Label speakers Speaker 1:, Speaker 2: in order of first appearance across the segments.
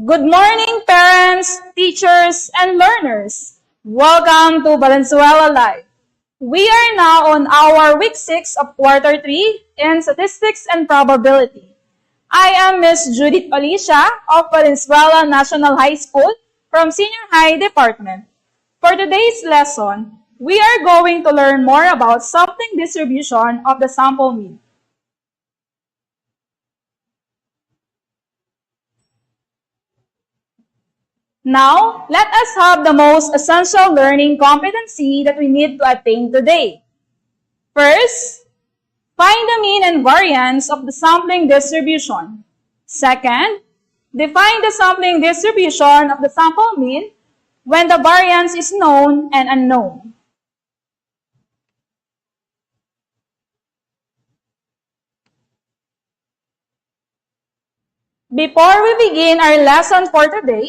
Speaker 1: Good morning, parents, teachers, and learners. Welcome to Valenzuela Live. We are now on our week 6 of quarter 3 in statistics and probability. I am Miss Judith OLICIA of Valenzuela National High School from Senior High Department. For today's lesson, we are going to learn more about sampling distribution of the sample mean. Now, let us have the most essential learning competency that we need to attain today. First, find the mean and variance of the sampling distribution. Second, define the sampling distribution of the sample mean when the variance is known and unknown. Before we begin our lesson for today,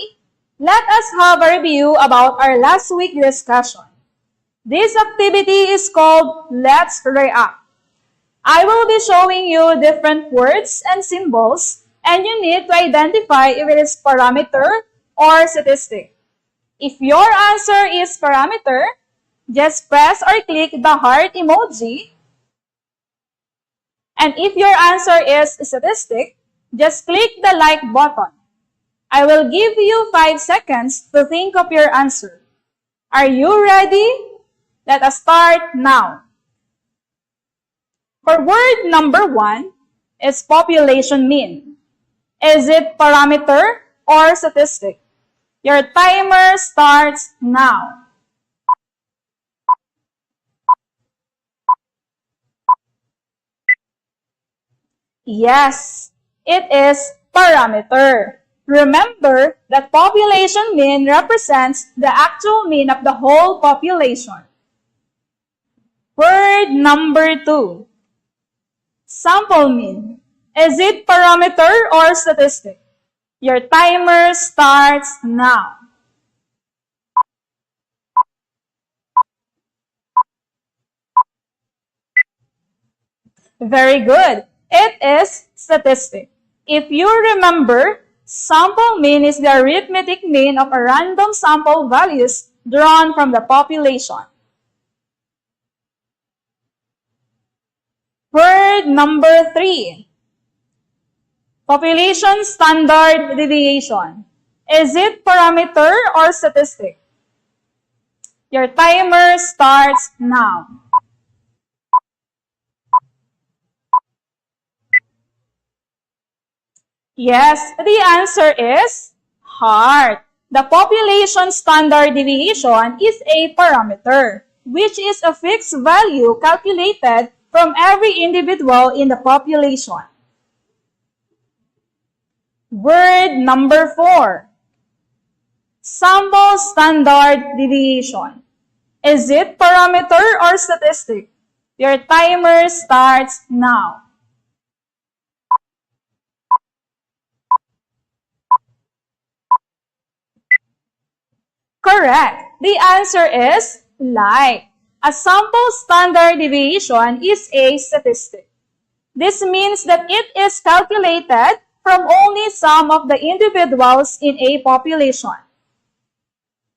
Speaker 1: let us have a review about our last week discussion. This activity is called Let's React. I will be showing you different words and symbols, and you need to identify if it is parameter or statistic. If your answer is parameter, just press or click the heart emoji. And if your answer is statistic, just click the like button. I will give you 5 seconds to think of your answer. Are you ready? Let us start now. For word number 1 is population mean. Is it parameter or statistic? Your timer starts now. Yes, it is parameter. Remember that population mean represents the actual mean of the whole population. Word number 2. Sample mean. Is it parameter or statistic? Your timer starts now. Very good. It is statistic. If you remember, sample mean is the arithmetic mean of a random sample values drawn from the population. Word number 3. Population standard deviation. Is it parameter or statistic? Your timer starts now. Yes, the answer is heart. The population standard deviation is a parameter, which is a fixed value calculated from every individual in the population. Word number 4. Sample standard deviation. Is it parameter or statistic? Your timer starts now. Correct. The answer is like. A sample standard deviation is a statistic. This means that it is calculated from only some of the individuals in a population.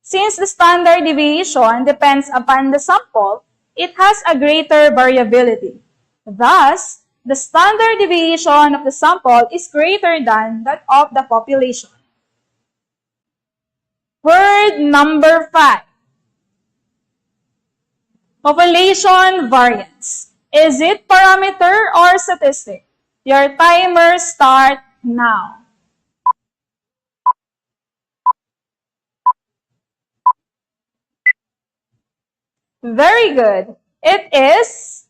Speaker 1: Since the standard deviation depends upon the sample, it has a greater variability. Thus, the standard deviation of the sample is greater than that of the population. Word number 5. Population variance. Is it parameter or statistic? Your timer starts now. Very good. It is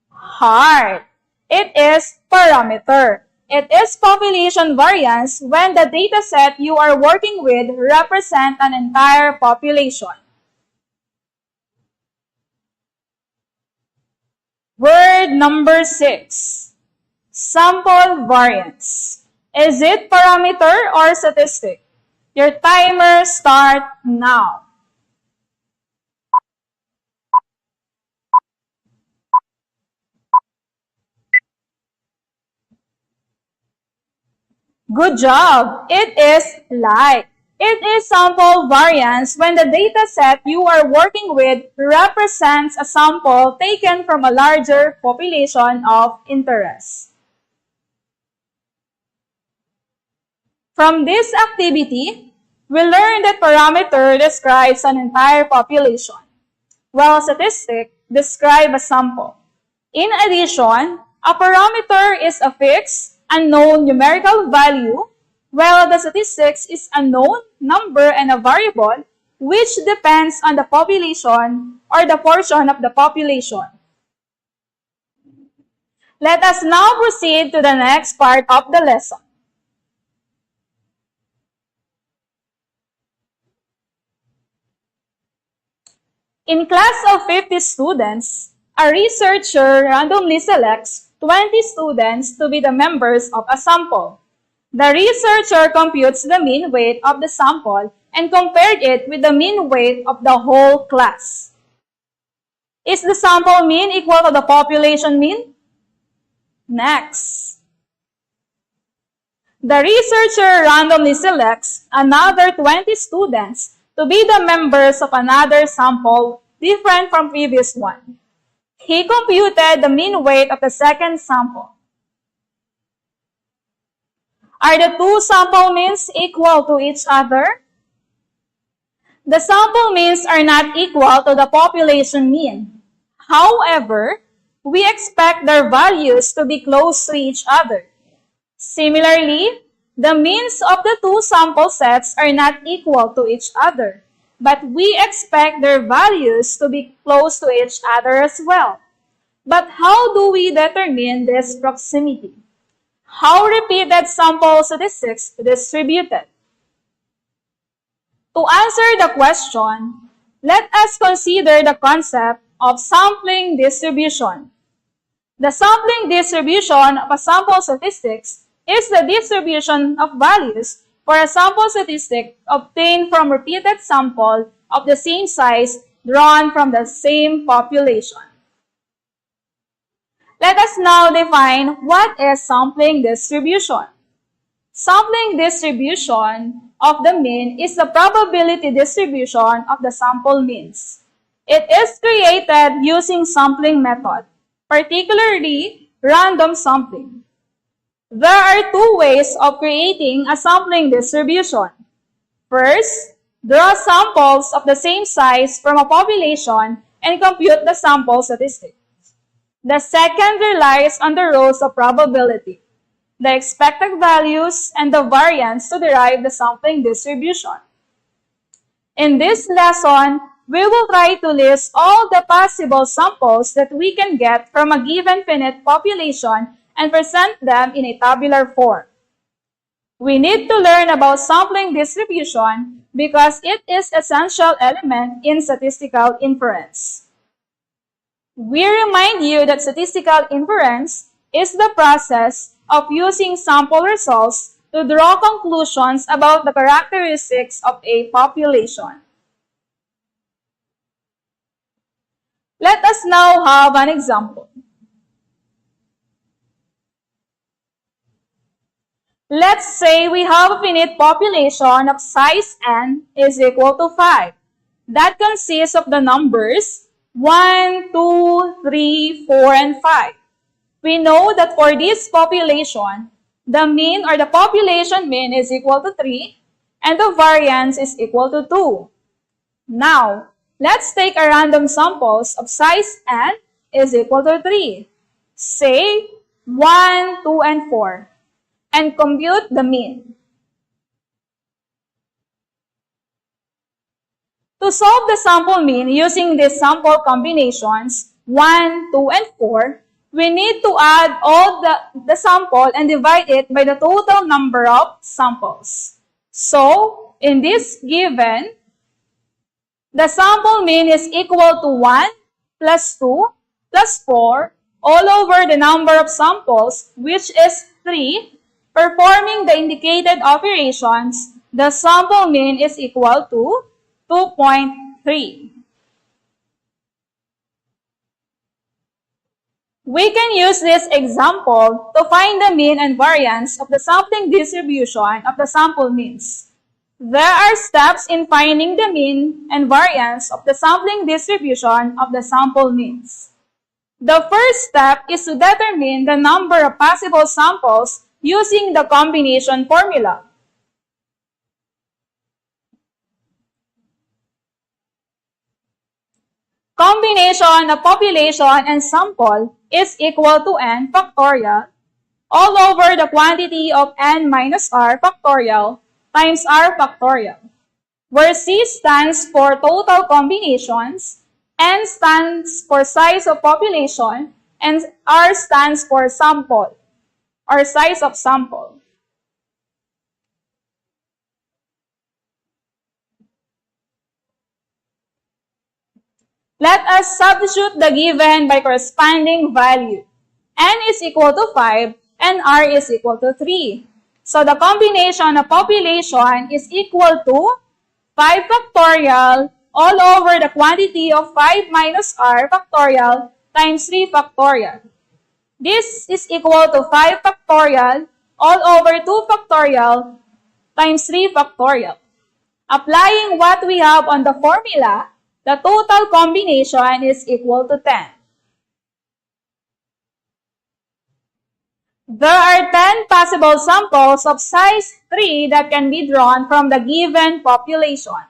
Speaker 1: heart. It is parameter. It is population variance when the data set you are working with represent an entire population. Word number 6. Sample variance. Is it parameter or statistic? Your timer starts now. Good job! It is like. It is sample variance when the data set you are working with represents a sample taken from a larger population of interest. From this activity, we learned that parameter describes an entire population, while statistic describes a sample. In addition, a parameter is a fixed, unknown numerical value, while the statistics is a known number and a variable which depends on the population or the portion of the population. Let us now proceed to the next part of the lesson. In class of 50 students, a researcher randomly selects 20 students to be the members of a sample. The researcher computes the mean weight of the sample and compared it with the mean weight of the whole class. Is the sample mean equal to the population mean? Next. The researcher randomly selects another 20 students to be the members of another sample different from previous one. He computed the mean weight of the second sample. Are the two sample means equal to each other? The sample means are not equal to the population mean. However, we expect their values to be close to each other. Similarly, the means of the two sample sets are not equal to each other, but we expect their values to be close to each other as well. But how do we determine this proximity? How repeated sample statistics distributed? To answer the question, let us consider the concept of sampling distribution. The sampling distribution of a sample statistics is the distribution of values for a sample statistic obtained from repeated sample of the same size drawn from the same population. Let us now define what is sampling distribution. Sampling distribution of the mean is the probability distribution of the sample means. It is created using sampling method, particularly random sampling. There are two ways of creating a sampling distribution. First, draw samples of the same size from a population and compute the sample statistics. The second relies on the rules of probability, the expected values, and the variance to derive the sampling distribution. In this lesson, we will try to list all the possible samples that we can get from a given finite population and present them in a tabular form. We need to learn about sampling distribution because it is an essential element in statistical inference. We remind you that statistical inference is the process of using sample results to draw conclusions about the characteristics of a population. Let us now have an example. Let's say we have a finite population of size n is equal to 5. That consists of the numbers 1, 2, 3, 4, and 5. We know that for this population, the mean or the population mean is equal to 3 and the variance is equal to 2. Now, let's take a random samples of size n is equal to 3. Say 1, 2, and 4 and compute the mean. To solve the sample mean using these sample combinations 1, 2, and 4, we need to add all the sample and divide it by the total number of samples. So, in this given, the sample mean is equal to 1 plus 2 plus 4 all over the number of samples, which is 3. Performing the indicated operations, the sample mean is equal to 2.3. 3. 2.3. 2.3 We can use this example to find the mean and variance of the sampling distribution of the sample means. There are steps in finding the mean and variance of the sampling distribution of the sample means. The first step is to determine the number of possible samples using the combination formula. Combination of population and sample is equal to n factorial all over the quantity of n minus r factorial times r factorial, where C stands for total combinations, n stands for size of population, and r stands for sample, or size of sample. Let us substitute the given by corresponding value. N is equal to 5 and R is equal to 3. So the combination of population is equal to 5 factorial all over the quantity of 5 minus R factorial times 3 factorial. This is equal to 5 factorial all over 2 factorial times 3 factorial. Applying what we have on the formula, the total combination is equal to 10. There are 10 possible samples of size 3 that can be drawn from the given population.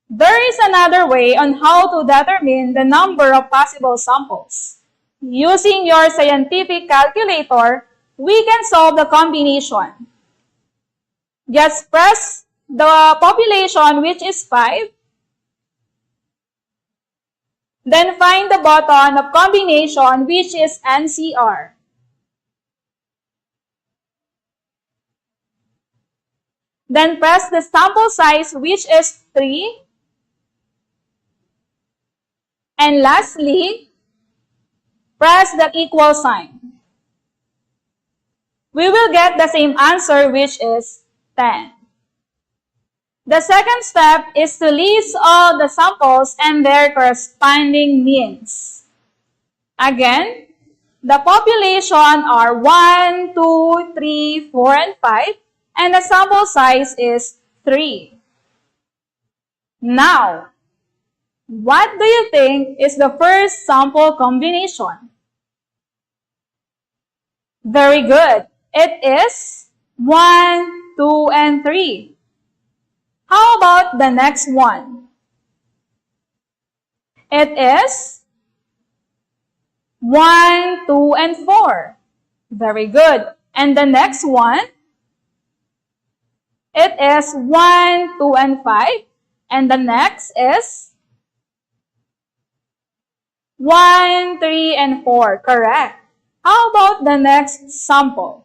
Speaker 1: There is another way on how to determine the number of possible samples. Using your scientific calculator, we can solve the combination. Just press the population, which is 5, then find the button of combination, which is NCR. Then press the sample size, which is 3. And lastly, press the equal sign. We will get the same answer, which is 10. The second step is to list all the samples and their corresponding means. Again, the population are 1, 2, 3, 4, and 5, and the sample size is 3. Now, what do you think is the first sample combination? Very good. It is 1, 2, and 3. How about the next one? It is 1, 2, and 4. Very good. And the next one? It is 1, 2, and 5. And the next is 1, 3, and 4. Correct. How about the next sample?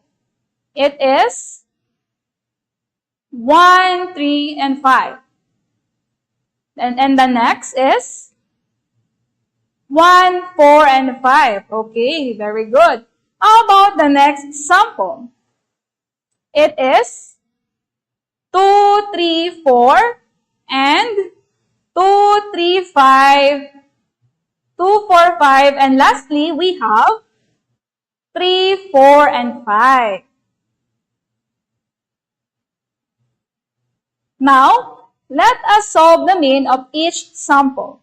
Speaker 1: It is 1, 3, and 5. And the next is 1, 4, and 5. Okay, very good. How about the next sample? It is 2, 3, 4, and 2, 3, 5, 2, 4, 5, and lastly, we have 3, 4, and 5. Now, let us solve the mean of each sample.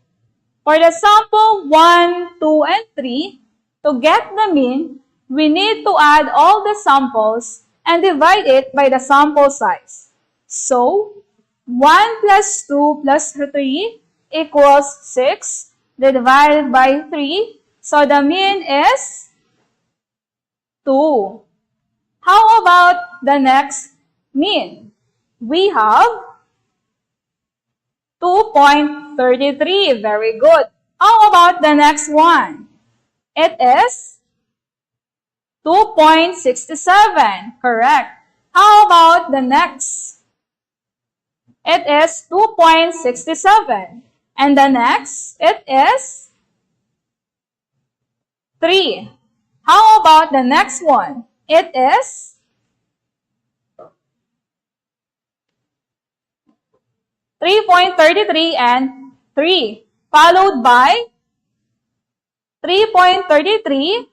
Speaker 1: For the sample 1, 2, and 3, to get the mean, we need to add all the samples and divide it by the sample size. So, 1 plus 2 plus 3 equals 6 divided by 3. So, the mean is 2. How about the next mean? We have 2.33. Very good. How about the next one? It is 2.67. Correct. How about the next? It is 2.67. And the next, it is 3. How about the next one? It is 3.33 and 3, followed by 3.33,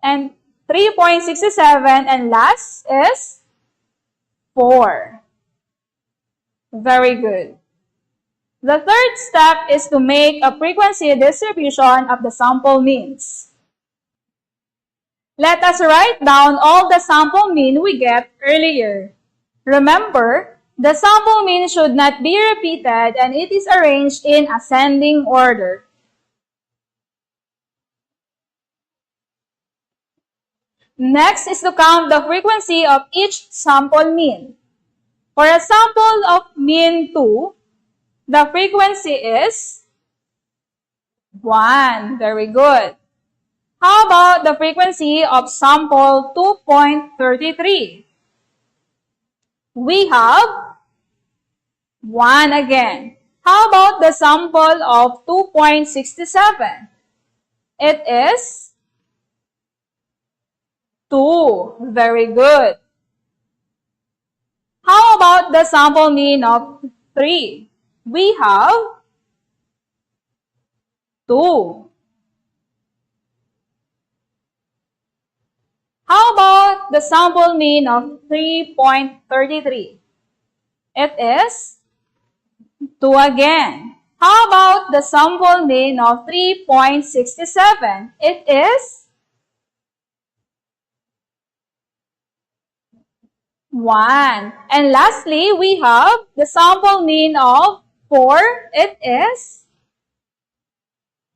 Speaker 1: and 3.67, and last is 4. Very good. The third step is to make a frequency distribution of the sample means. Let us write down all the sample mean we get earlier. Remember, the sample mean should not be repeated and it is arranged in ascending order. Next is to count the frequency of each sample mean. For a sample of mean 2, the frequency is 1. Very good. How about the frequency of sample 2.33? We have 1 again. How about the sample of 2.67? It is 2. Very good. How about the sample mean of 3? We have 2. How about the sample mean of 3.33? It is 2 again. How about the sample mean of 3.67? It is 1. And lastly, we have the sample mean of 4. It is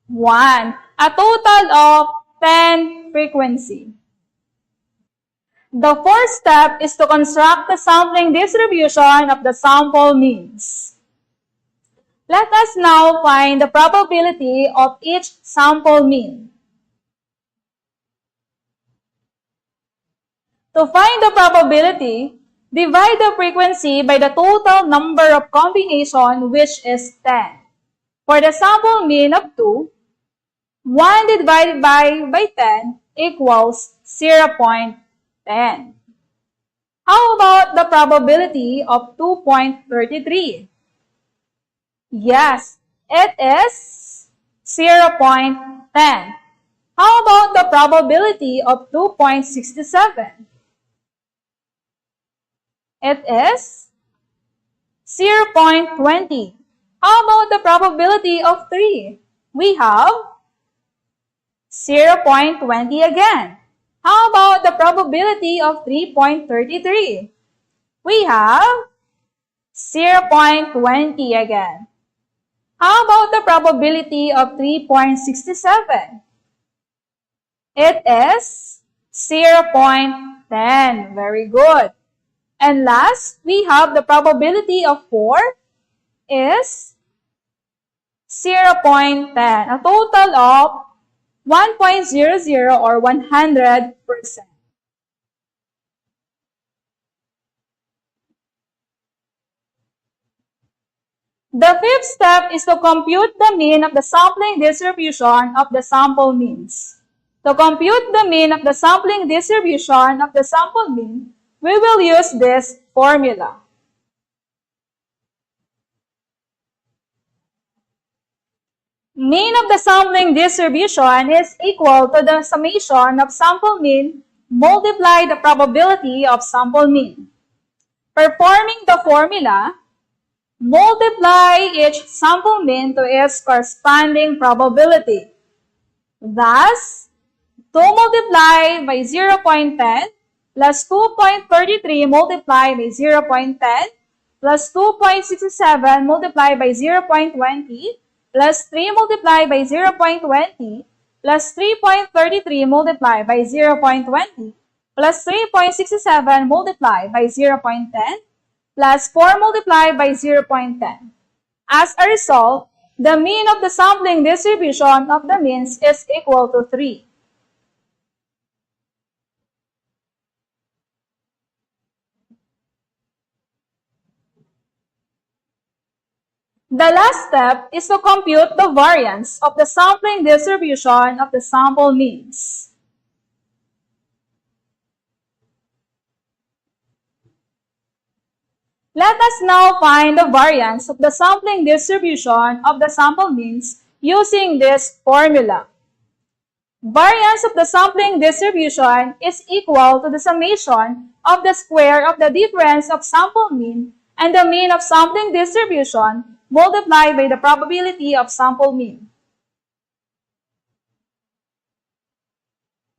Speaker 1: 1. A total of 10 frequency. The fourth step is to construct the sampling distribution of the sample means. Let us now find the probability of each sample mean. To find the probability, divide the frequency by the total number of combination, which is 10. For the sample mean of 2, 1 divided by 10 equals 0.10. How about the probability of 2.33? Yes, it is 0.10. How about the probability of 2.67? It is 0.20. How about the probability of 3? We have 0.20 again. How about the probability of 3.33? We have 0.20 again. How about the probability of 3.67? It is 0.10. Very good. And last, we have the probability of 4 is 0.10. A total of 1.00 or 100%. The fifth step is to compute the mean of the sampling distribution of the sample means. To compute the mean of the sampling distribution of the sample mean, we will use this formula. Mean of the sampling distribution is equal to the summation of sample mean multiply the probability of sample mean. Performing the formula, multiply each sample mean to its corresponding probability. Thus, 2 multiplied by 0.10 plus 2.33 multiplied by 0.10 plus 2.67 multiplied by 0.20 plus 3 multiplied by 0.20 plus 3.33 multiplied by 0.20 plus 3.67 multiplied by 0.10 plus 4 multiplied by 0.10. As a result, the mean of the sampling distribution of the means is equal to 3. The last step is to compute the variance of the sampling distribution of the sample means. Let us now find the variance of the sampling distribution of the sample means using this formula. Variance of the sampling distribution is equal to the summation of the square of the difference of sample mean and the mean of sampling distribution multiplied by the probability of sample mean.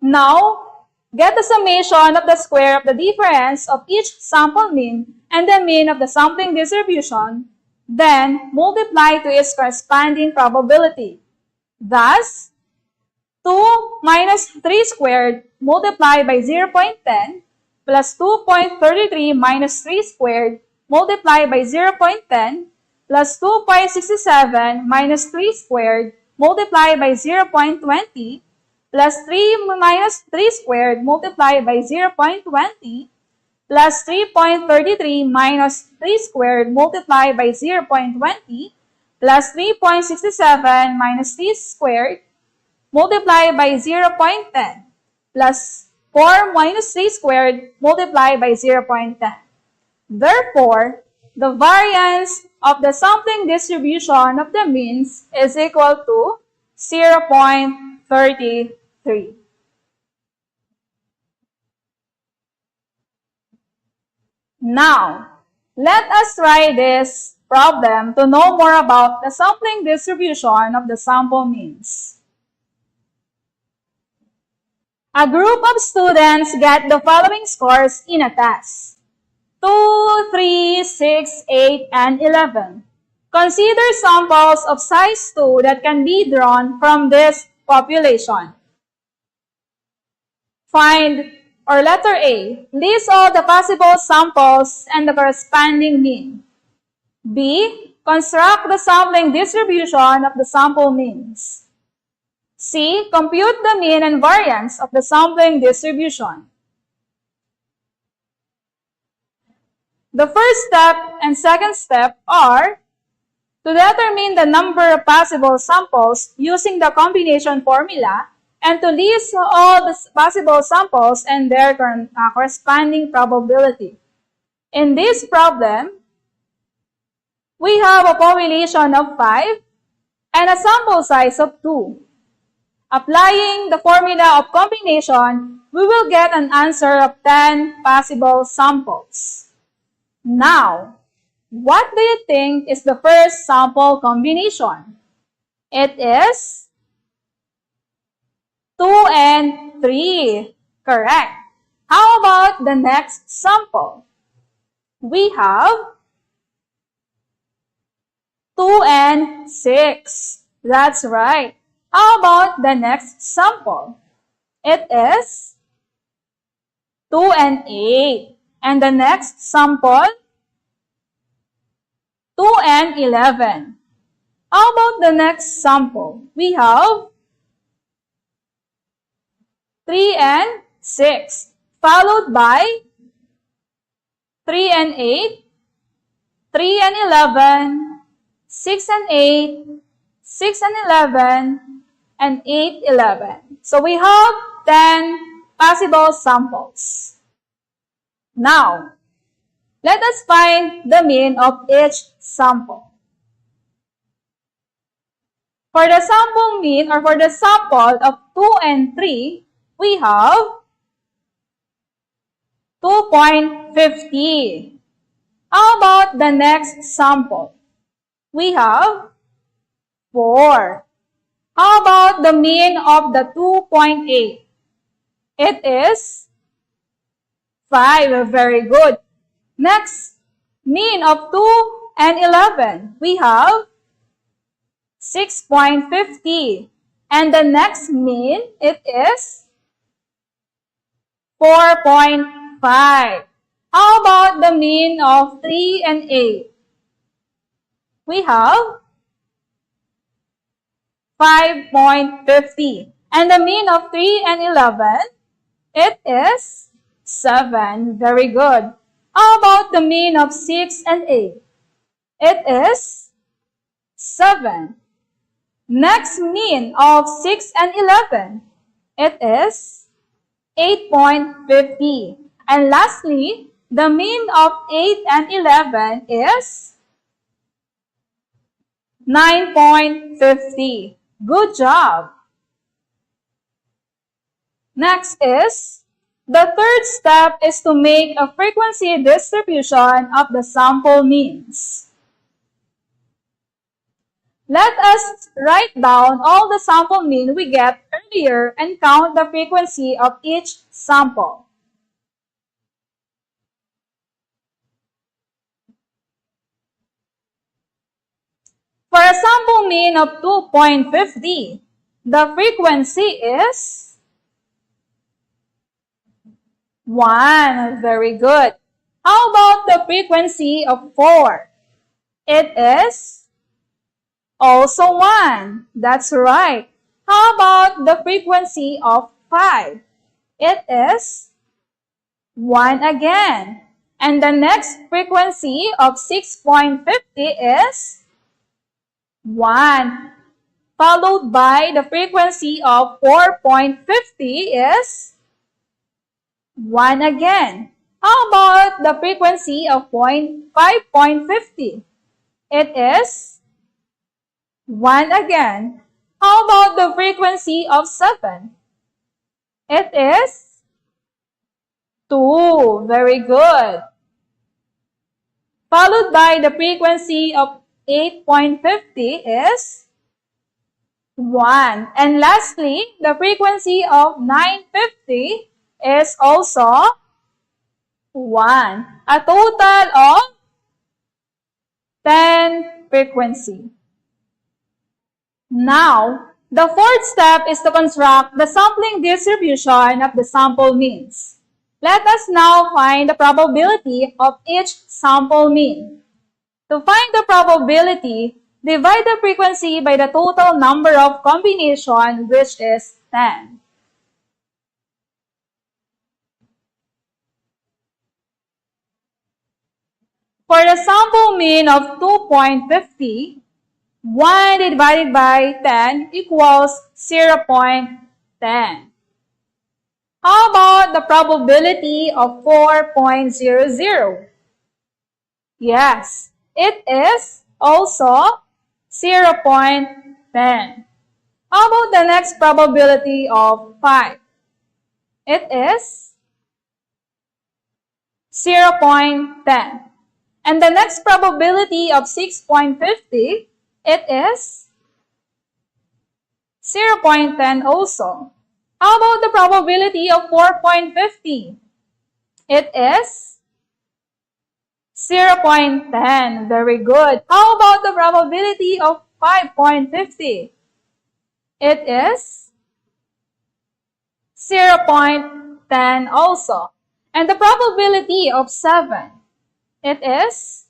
Speaker 1: Now, get the summation of the square of the difference of each sample mean and the mean of the sampling distribution, then multiply to its corresponding probability. Thus, 2 minus 3 squared multiplied by 0.10 plus 2.33 minus 3 squared multiplied by 0.10 plus 2.67 minus 3 squared multiplied by 0.20 plus 3 minus 3 squared multiplied by 0.20 plus 3.33 minus 3 squared multiplied by 0.20 plus 3.67 minus 3 squared multiplied by 0.10 plus 4 minus 3 squared multiplied by 0.10. Therefore, the variance of the sampling distribution of the means is equal to 0.33. Now, let us try this problem to know more about the sampling distribution of the sample means. A group of students get the following scores in a test: 2, 3, 6, 8, and 11. Consider samples of size 2 that can be drawn from this population. Find, or letter A, list all the possible samples and the corresponding mean. B, construct the sampling distribution of the sample means. C, compute the mean and variance of the sampling distribution. The first step and second step are to determine the number of possible samples using the combination formula and to list all the possible samples and their corresponding probability. In this problem, we have a population of 5 and a sample size of 2. Applying the formula of combination, we will get an answer of 10 possible samples. Now, what do you think is the first sample combination? It is 2 and 3. Correct. How about the next sample? We have 2 and 6. That's right. How about the next sample? It is 2 and 8. And the next sample, 2 and 11. How about the next sample? We have 3 and 6, followed by 3 and 8, 3 and 11, 6 and 8, 6 and 11, and 8, 11. So we have 10 possible samples. Now, let us find the mean of each sample. For the sample mean or for the sample of 2 and 3, we have 2.50. How about the next sample? We have 4. How about the mean of the 2.8? It is 5. Very good. Next, mean of 2 and 11. We have 6.50. And the next mean, it is 4.5. How about the mean of 3 and 8? We have 5.50. And the mean of 3 and 11, it is 7. Very good. How about the mean of 6 and 8? It is 7. Next mean of 6 and 11, it is 8.50. And lastly, the mean of 8 and 11 is 9.50. Good job. Next is, the third step is to make a frequency distribution of the sample means. Let us write down all the sample mean we get earlier and count the frequency of each sample. For a sample mean of 2.50, the frequency is 1. Very good. How about the frequency of 4? It is also 1. That's right. How about the frequency of 5? It is 1 again. And the next frequency of 6.50 is 1. Followed by the frequency of 4.50 is 1 again. How about the frequency of 5.50? It is 1 again. How about the frequency of 7? It is 2. Very good. Followed by the frequency of 8.50 is 1. And lastly, the frequency of 950 is also 1. A total of 10 frequency. Now, the fourth step is to construct the sampling distribution of the sample means. Let us now find the probability of each sample mean. To find the probability, divide the frequency by the total number of combination, which is 10. For the sample mean of 2.50, 1 divided by 10 equals 0.10. How about the probability of 4.00? Yes, it is also 0.10. How about the next probability of 5? It is 0.10. And the next probability of 6.50, it is 0.10 also. How about the probability of 4.50? It is 0.10. Very good. How about the probability of 5.50? It is 0.10 also. And the probability of 7, it is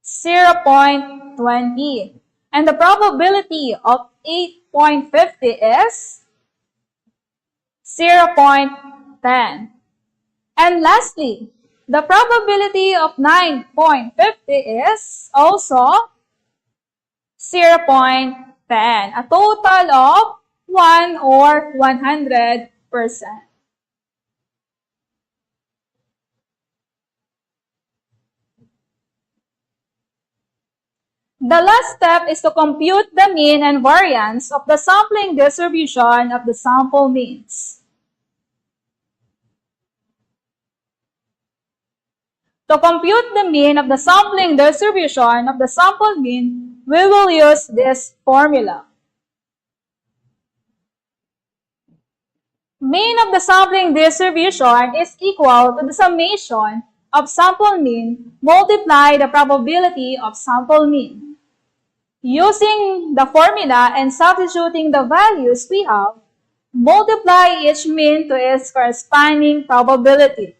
Speaker 1: 0.20. And the probability of 8.50 is 0.10. And lastly, the probability of 9.50 is also 0.10. A total of 1 or 100%. The last step is to compute the mean and variance of the sampling distribution of the sample means. To compute the mean of the sampling distribution of the sample mean, we will use this formula. Mean of the sampling distribution is equal to the summation of sample mean multiply the probability of sample mean. Using the formula and substituting the values we have, multiply each mean to its corresponding probability.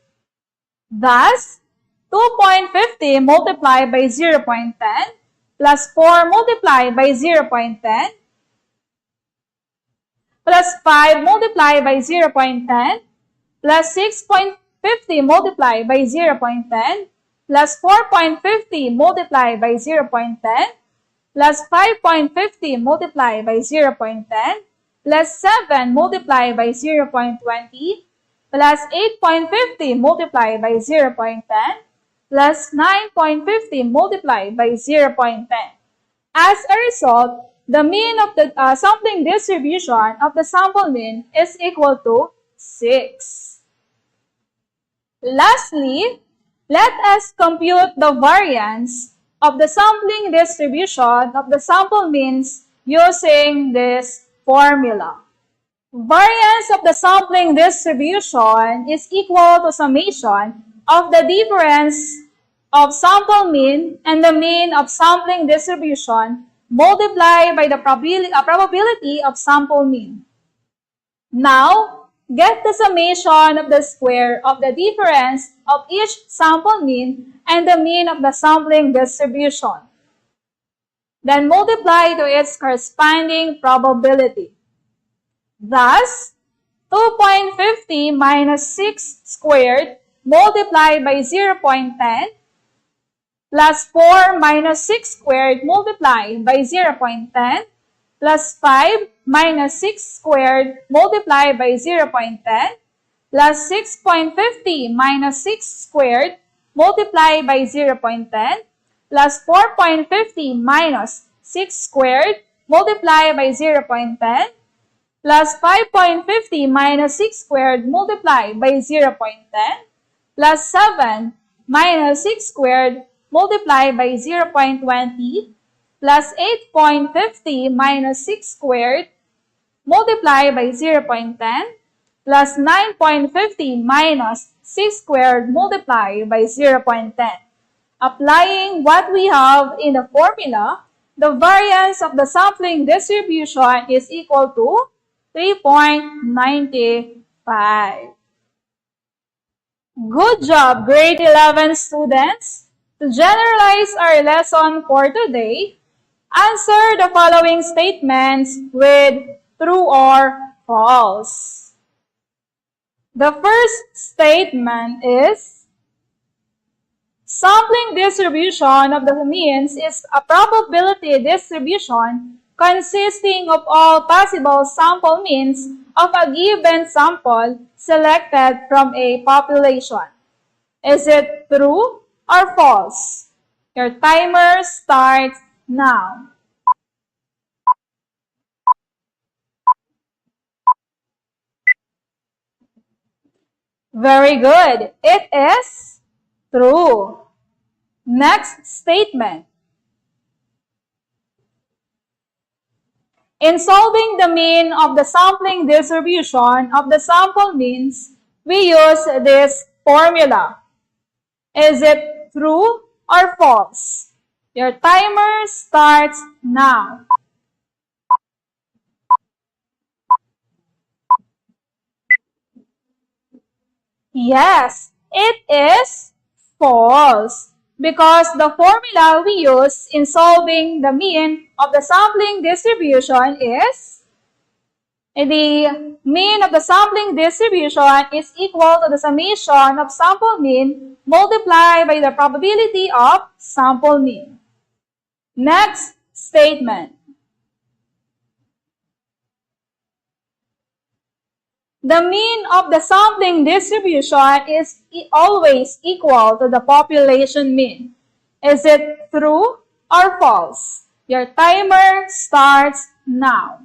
Speaker 1: Thus, 2.50 multiplied by 0.10 plus 4 multiplied by 0.10 plus 5 multiplied by 0.10 plus 6.50 multiplied by 0.10 plus 4.50 multiplied by 0.10 plus 5.50 multiplied by 0.10 plus 7 multiplied by 0.20 plus 8.50 multiplied by 0.10 plus 9.50 multiplied by 0.10. As a result, the mean of the sampling distribution of the sample mean is equal to 6. Lastly, let us compute the variance of the sampling distribution of the sample means using this formula. Variance of the sampling distribution is equal to summation of the difference of sample mean and the mean of sampling distribution multiplied by the probability of sample mean. Now, get the summation of the square of the difference of each sample mean and the mean of the sampling distribution. Then multiply to its corresponding probability. Thus, 2.50 minus 6 squared multiplied by 0.10 plus 4 minus 6 squared multiplied by 0.10 plus 5 minus 6 squared multiplied by 0.10 plus 6.50 minus 6 squared multiplied by 0.10 plus 4.50 minus 6 squared multiplied by 0.10 plus 5.50 minus 6 squared multiplied by 0.10 plus 7 minus 6 squared multiplied by 0.20 plus 8.50 minus 6 squared multiplied by 0.10 plus 9.50 minus 6 squared multiplied by 0.10. Applying what we have in the formula, the variance of the sampling distribution is equal to 3.95. Good job, grade 11 students! To generalize our lesson for today, answer the following statements with true or false. The first statement is, sampling distribution of the means is a probability distribution consisting of all possible sample means of a given sample selected from a population. Is it true or false? Your timer starts now. Very good. It is true. Next statement. In solving the mean of the sampling distribution of the sample means, we use this formula. Is it true or false? Your timer starts now. Yes, it is false because the formula we use in solving the mean of the sampling distribution is the mean of the sampling distribution is equal to the summation of sample mean multiplied by the probability of sample mean. Next statement. The mean of the sampling distribution is always equal to the population mean. Is it true or false? Your timer starts now.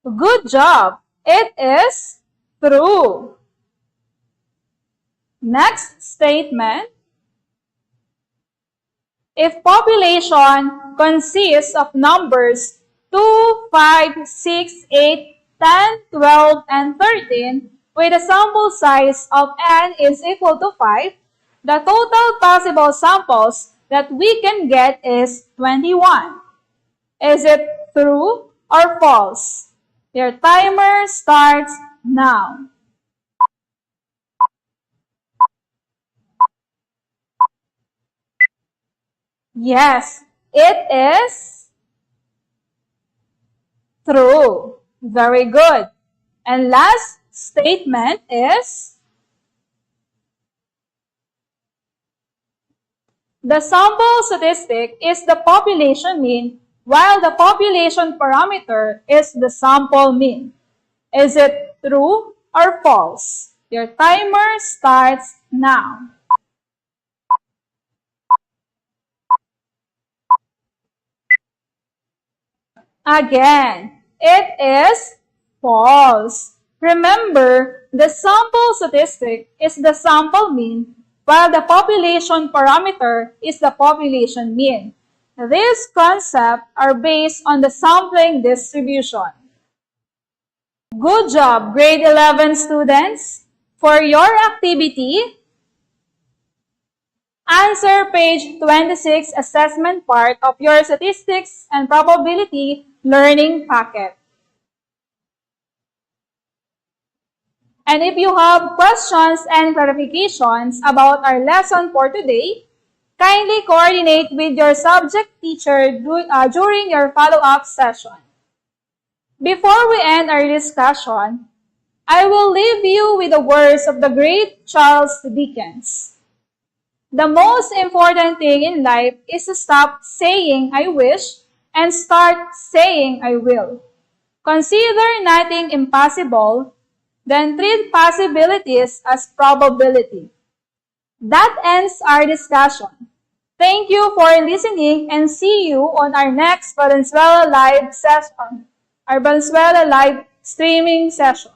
Speaker 1: Good job! It is true. Next statement. If population consists of numbers 2, 5, 6, 8, 10, 12, and 13, with a sample size of n is equal to 5, the total possible samples that we can get is 21. Is it true or false? Your timer starts now. Yes, it is true. Very good. And last statement is, the sample statistic is the population mean, while the population parameter is the sample mean. Is it true or false? Your timer starts now. Again, it is false. Remember, the sample statistic is the sample mean, while the population parameter is the population mean. These concepts are based on the sampling distribution. Good job, grade 11 students! For your activity, answer page 26 assessment part of your statistics and probability learning packet. And if you have questions and clarifications about our lesson for today, kindly coordinate with your subject teacher during your follow-up session. Before we end our discussion, I will leave you with the words of the great Charles Dickens. The most important thing in life is to stop saying I wish and start saying I will. Consider nothing impossible, then treat possibilities as probability. That ends our discussion. Thank you for listening and see you on our next Valenzuela Live session, our Valenzuela Live streaming session.